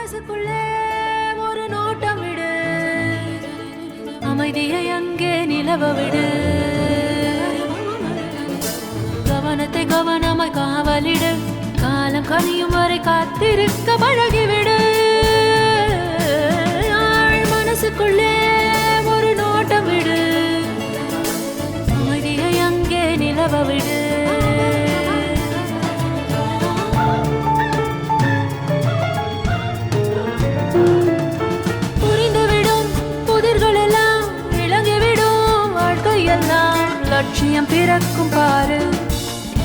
மனசுக்குள்ளே ஒரு நோட்டம் விடு, அமைதியை அங்கே நிலவ விடு, கவனத்தை கவனமாய் காவலிடு, காலம் கனியும் வரை காத்திருக்க பழகிவிடு. மனசுக்குள்ளே ஒரு நோட்டம் விடு, அமைதியை அங்கே நிலவ விடு. புரிந்துவிடும் புதிர்கள் எல்லாம் விளங்கிவிடும், வாழ்க்கையெல்லாம் லட்சியம் பிறக்கும் பாரு,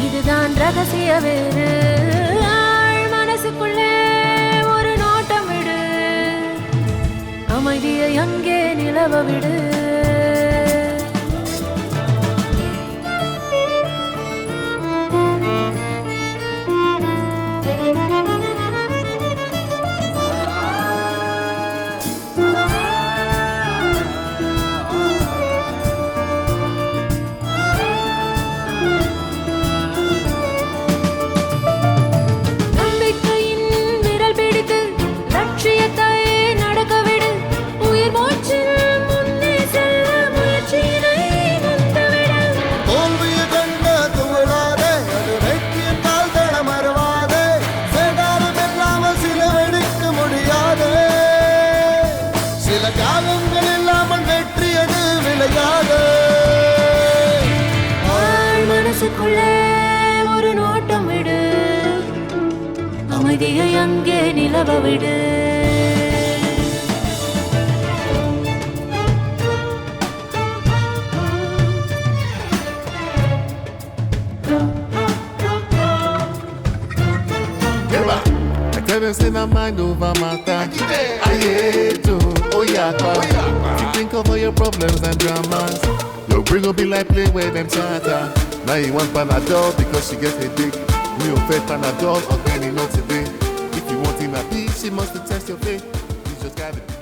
இதுதான் ரகசிய வேறு. மனசுக்குள்ளே ஒரு நோட்டம் விடு, அமைதியை அங்கே நிலவ விடு. மனசுக்குள்ளே ஒரு நோட்டம் விடு, அமைதியை அங்கே நிலவ விடு. Say my mind over matter. I hate to, oh yeah, you think of all your problems and dramas. Your brain will be like play where them chatter. Now you want Panadol because she gets a dick. Me will pay Panadol or penny not today. If you want him happy, she must test your faith. You just gotta be.